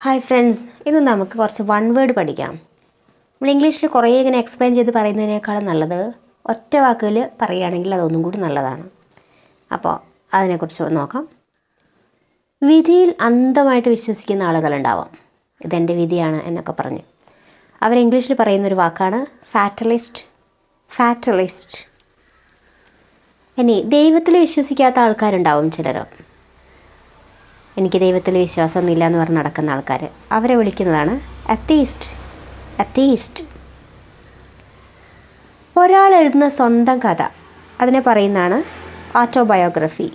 Hi friends, ഇന്ന് നമുക്ക് കുറച്ച് വൺ വേർഡ് പഠിക്കാം. നമ്മൾ ഇംഗ്ലീഷിൽ കുറേ ഇങ്ങനെ എക്സ്പ്ലെയിൻ ചെയ്ത് പറയുന്നതിനേക്കാളും നല്ലത് ഒറ്റ വാക്കുകൾ പറയുകയാണെങ്കിൽ അതൊന്നും കൂടി നല്ലതാണ്. അപ്പോൾ അതിനെക്കുറിച്ച് നോക്കാം. വിധിയിൽ അന്ധമായിട്ട് വിശ്വസിക്കുന്ന ആളുകളുണ്ടാവാം. ഇതെൻ്റെ വിധിയാണ് എന്നൊക്കെ പറഞ്ഞ് അവർ ഇംഗ്ലീഷിൽ പറയുന്നൊരു വാക്കാണ് ഫാറ്റലിസ്റ്റ്. ഇനി ദൈവത്തിൽ വിശ്വസിക്കാത്ത ആൾക്കാരുണ്ടാവും ചിലർ. എനിക്ക് ദൈവത്തിൽ വിശ്വാസമൊന്നുമില്ല എന്ന് പറഞ്ഞ് നടക്കുന്ന ആൾക്കാർ, അവരെ വിളിക്കുന്നതാണ് അത്തീസ്റ്റ്. ഒരാൾ എഴുതുന്ന സ്വന്തം കഥ, അതിനെ പറയുന്നതാണ് ഓട്ടോബയോഗ്രഫി.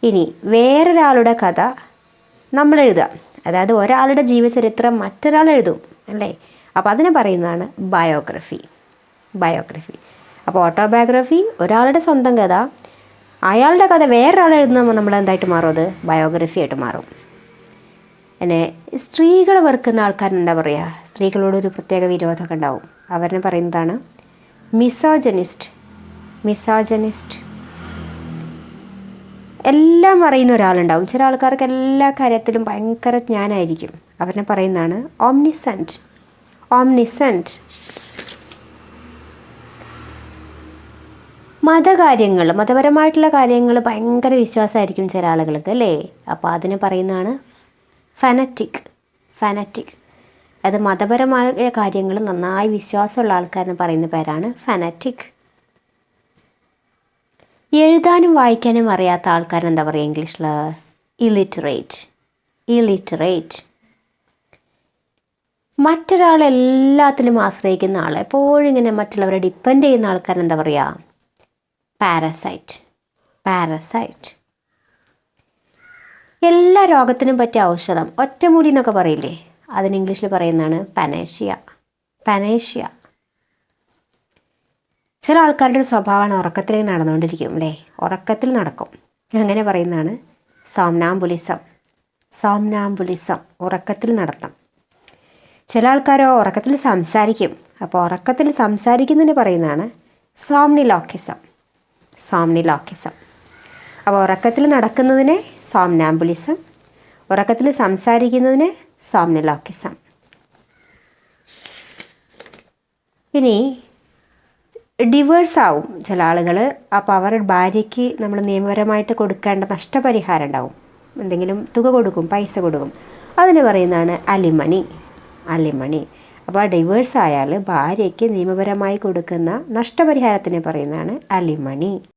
ഇനി വേറൊരാളുടെ കഥ നമ്മൾ എഴുതാം, അതായത് ഒരാളുടെ ജീവചരിത്രം മറ്റൊരാൾ എഴുതും അല്ലേ, അപ്പോൾ അതിനെ പറയുന്നതാണ് ബയോഗ്രഫി. അപ്പോൾ ഓട്ടോബയോഗ്രഫി ഒരാളുടെ സ്വന്തം കഥ, അയാളുടെ കഥ വേറൊരാൾ എഴുതുമ്പോൾ നമ്മൾ എന്തായിട്ട് മാറും, അത് ബയോഗ്രഫി ആയിട്ട് മാറും. പിന്നെ സ്ത്രീകൾ വെറുക്കുന്ന ആൾക്കാരെന്ന് എന്താ പറയുക, സ്ത്രീകളോടൊരു പ്രത്യേക വിരോധമൊക്കെ ഉണ്ടാവും, അവരെ പറയുന്നതാണ് മിസോജനിസ്റ്റ്. എല്ലാം അറിയുന്ന ഒരാളുണ്ടാവും, ചില ആൾക്കാർക്ക് എല്ലാ കാര്യത്തിലും ഭയങ്കര ജ്ഞാനമായിരിക്കും, അവരെ പറയുന്നതാണ് ഓംനിസെൻറ്റ്. മതപരമായിട്ടുള്ള കാര്യങ്ങൾ ഭയങ്കര വിശ്വാസമായിരിക്കും ചില ആളുകൾക്ക് അല്ലേ, അപ്പോൾ അതിന് പറയുന്നതാണ് ഫാനറ്റിക്. അത് മതപരമായ കാര്യങ്ങൾ നന്നായി വിശ്വാസമുള്ള ആൾക്കാരിന് പറയുന്ന പേരാണ് ഫാനറ്റിക്. എഴുതാനും വായിക്കാനും അറിയാത്ത ആൾക്കാരെന്താ എന്താ പറയുക ഇംഗ്ലീഷിൽ, ഇലിറ്ററേറ്റ്. മറ്റൊരാളെല്ലാത്തിലും ആശ്രയിക്കുന്ന ആൾ, എപ്പോഴും ഇങ്ങനെ മറ്റുള്ളവരെ ഡിപ്പെൻഡ് ചെയ്യുന്ന ആൾക്കാരെന്താ പറയുക, പാരസൈറ്റ്. എല്ലാ രോഗത്തിനും പറ്റിയ ഔഷധം, ഒറ്റമൂലി എന്നൊക്കെ പറയില്ലേ, അതിന് ഇംഗ്ലീഷിൽ പറയുന്നതാണ് പനേഷ്യ. ചില ആൾക്കാരുടെ ഒരു സ്വഭാവമാണ് ഉറക്കത്തിൽ നടന്നുകൊണ്ടിരിക്കും അല്ലേ, ഉറക്കത്തിൽ നടക്കും, അങ്ങനെ പറയുന്നതാണ് സോംനാംബുലിസം, ഉറക്കത്തിൽ നടത്തം. ചില ആൾക്കാരോ ഉറക്കത്തിൽ സംസാരിക്കും, അപ്പോൾ ഉറക്കത്തിൽ സംസാരിക്കുന്നതിന് പറയുന്നതാണ് സോംനിലോക്കിസം. അപ്പോൾ ഉറക്കത്തിൽ നടക്കുന്നതിനെ സോംനാംബുലിസം, ഉറക്കത്തിൽ സംസാരിക്കുന്നതിന് സോംനിലോക്കിസം. ഇനി ഡിവേഴ്സ് ആവും ചില ആളുകൾ, അപ്പോൾ അവരുടെ ഭാര്യയ്ക്ക് നമ്മൾ നിയമപരമായിട്ട് കൊടുക്കേണ്ട നഷ്ടപരിഹാരം ഉണ്ടാവും, എന്തെങ്കിലും തുക കൊടുക്കും, പൈസ കൊടുക്കും, അതിന് പറയുന്നതാണ് അലിമണി. അപ്പോൾ ഡിവേഴ്സ് ആയാൽ ഭാര്യയ്ക്ക് നിയമപരമായി കൊടുക്കുന്ന നഷ്ടപരിഹാരത്തിന് പറയുന്നതാണ് അലിമണി.